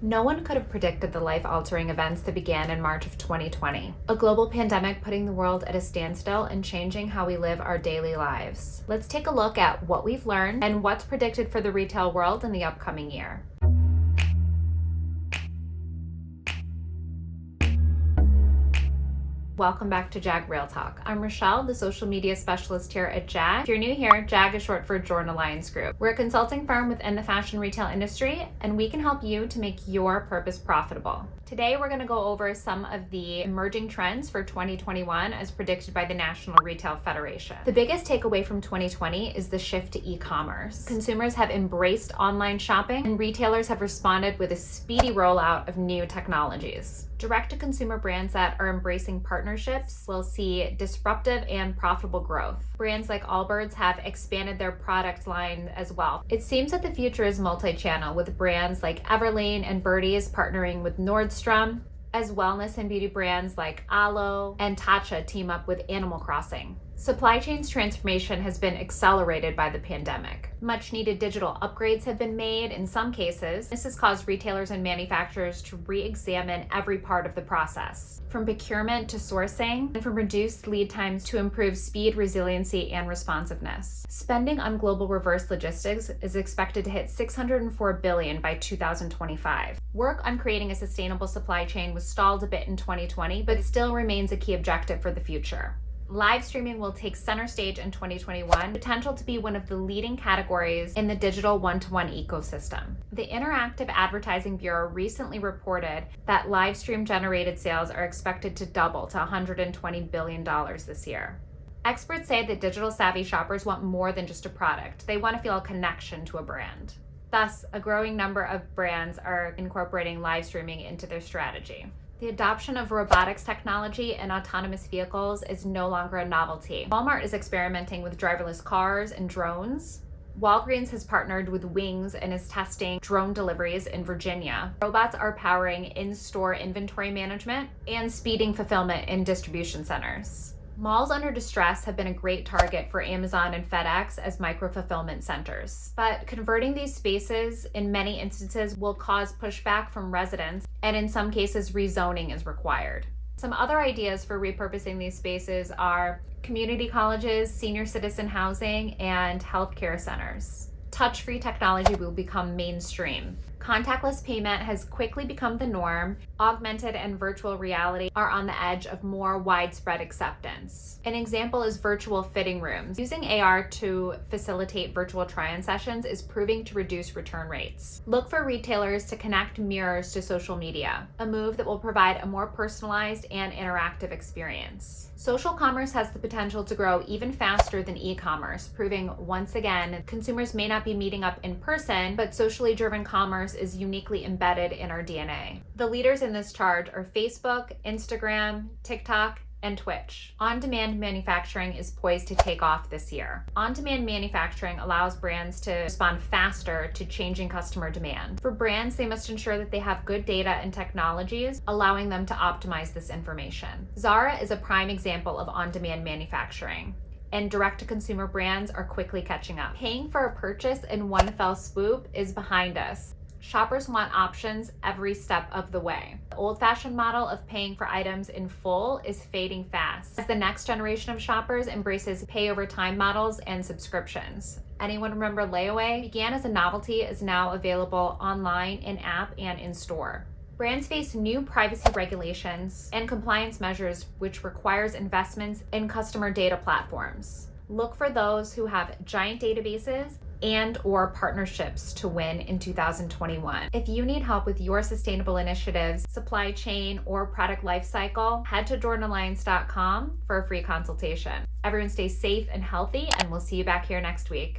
No one could have predicted the life-altering events that began in March of 2020. A global pandemic putting the world at a standstill and changing how we live our daily lives. Let's take a look at what we've learned and what's predicted for the retail world in the upcoming year. Welcome back to JAG Real Talk. I'm Rochelle, the social media specialist here at JAG. If you're new here, JAG is short for Jordan Alliance Group. We're a consulting firm within the fashion retail industry, and we can help you to make your purpose profitable. Today, we're going to go over some of the emerging trends for 2021 as predicted by the National Retail Federation. The biggest takeaway from 2020 is the shift to e-commerce. Consumers have embraced online shopping, and retailers have responded with a speedy rollout of new technologies. Direct-to-consumer brands that are embracing partnerships will see disruptive and profitable growth. Brands like Allbirds have expanded their product line as well. It seems that the future is multi-channel, with brands like Everlane and Birdies partnering with Nordstrom, as wellness and beauty brands like Alo and Tatcha team up with Animal Crossing. Supply chains transformation has been accelerated by the pandemic. Much needed digital upgrades have been made in some cases. This has caused retailers and manufacturers to re-examine every part of the process, from procurement to sourcing, and from reduced lead times to improve speed, resiliency, and responsiveness. Spending on global reverse logistics is expected to hit $604 billion by 2025. Work on creating a sustainable supply chain was stalled a bit in 2020, but still remains a key objective for the future. Live streaming will take center stage in 2021, potential to be one of the leading categories in the digital one-to-one ecosystem. The Interactive Advertising Bureau recently reported that live stream generated sales are expected to double to $120 billion this year. Experts say that digital savvy shoppers want more than just a product. They want to feel a connection to a brand. Thus, a growing number of brands are incorporating live streaming into their strategy. The adoption of robotics technology and autonomous vehicles is no longer a novelty. Walmart is experimenting with driverless cars and drones. Walgreens has partnered with Wings and is testing drone deliveries in Virginia. Robots are powering in-store inventory management and speeding fulfillment in distribution centers. Malls under distress have been a great target for Amazon and FedEx as micro-fulfillment centers. But converting these spaces in many instances will cause pushback from residents, and in some cases, rezoning is required. Some other ideas for repurposing these spaces are community colleges, senior citizen housing, and healthcare centers. Touch-free technology will become mainstream. Contactless payment has quickly become the norm. Augmented and virtual reality are on the edge of more widespread acceptance. An example is virtual fitting rooms. Using AR to facilitate virtual try-on sessions is proving to reduce return rates. Look for retailers to connect mirrors to social media, a move that will provide a more personalized and interactive experience. Social commerce has the potential to grow even faster than e-commerce, proving once again consumers may not be meeting up in person, but socially driven commerce is uniquely embedded in our DNA. The leaders in this charge are Facebook, Instagram, TikTok, and Twitch. On-demand manufacturing is poised to take off this year. On-demand manufacturing allows brands to respond faster to changing customer demand. For brands, they must ensure that they have good data and technologies, allowing them to optimize this information. Zara is a prime example of on-demand manufacturing, and direct-to-consumer brands are quickly catching up. Paying for a purchase in one fell swoop is behind us. Shoppers want options every step of the way. The old-fashioned model of paying for items in full is fading fast as the next generation of shoppers embraces pay-over-time models and subscriptions. Anyone remember layaway? Began as a novelty, is now available online, in-app, and in-store. Brands face new privacy regulations and compliance measures, which requires investments in customer data platforms. Look for those who have giant databases and/or partnerships to win in 2021. If you need help with your sustainable initiatives, supply chain, or product lifecycle, head to jordanalliance.com for a free consultation. Everyone stay safe and healthy, and we'll see you back here next week.